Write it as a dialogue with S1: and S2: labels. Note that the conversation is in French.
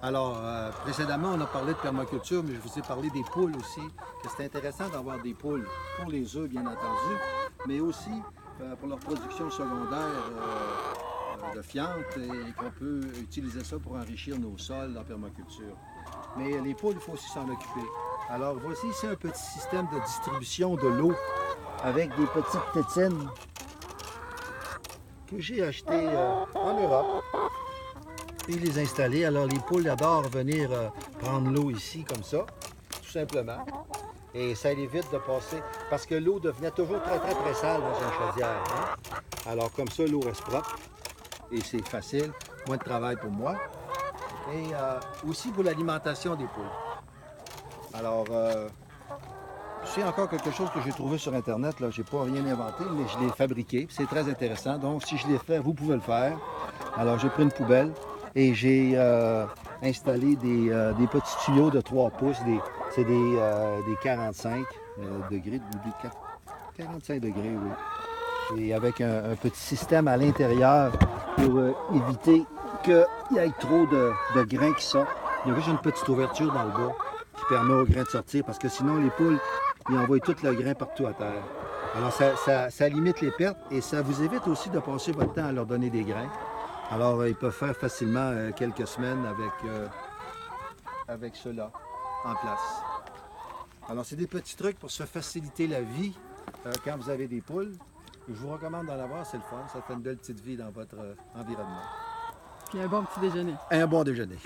S1: Alors, précédemment, on a parlé de permaculture, mais je vous ai parlé des poules aussi. Que c'est intéressant d'avoir des poules pour les œufs, bien entendu, mais aussi pour leur production secondaire de fientes et qu'on peut utiliser ça pour enrichir nos sols en permaculture. Mais les poules, il faut aussi s'en occuper. Alors, voici ici un petit système de distribution de l'eau avec des petites tétines que j'ai achetées en Europe et les installer. Alors, les poules adorent venir prendre l'eau ici, comme ça, tout simplement. Et ça évite de passer, parce que l'eau devenait toujours très, très, très sale dans une chaudière. Hein? Alors, comme ça, l'eau reste propre et c'est facile, moins de travail pour moi. Et aussi pour l'alimentation des poules. Alors, c'est encore quelque chose que j'ai trouvé sur Internet. Je n'ai pas rien inventé, mais je l'ai fabriqué. C'est très intéressant. Donc, si je l'ai fait, vous pouvez le faire. Alors, j'ai pris une poubelle et j'ai installé des petits tuyaux de 3 pouces. C'est des 45 degrés, 45 degrés, oui. Et avec un petit système à l'intérieur pour éviter qu'il y ait trop de grains qui sortent. Il y a juste une petite ouverture dans le bas qui permet aux grains de sortir parce que sinon les poules, ils envoient tout le grain partout à terre. Alors ça limite les pertes et ça vous évite aussi de passer votre temps à leur donner des grains. Alors ils peuvent faire facilement quelques semaines avec cela en place. Alors c'est des petits trucs pour se faciliter la vie quand vous avez des poules. Je vous recommande d'en avoir, c'est le fun. Ça fait une belle petite vie dans votre environnement.
S2: Puis un bon petit déjeuner.
S1: Un bon déjeuner.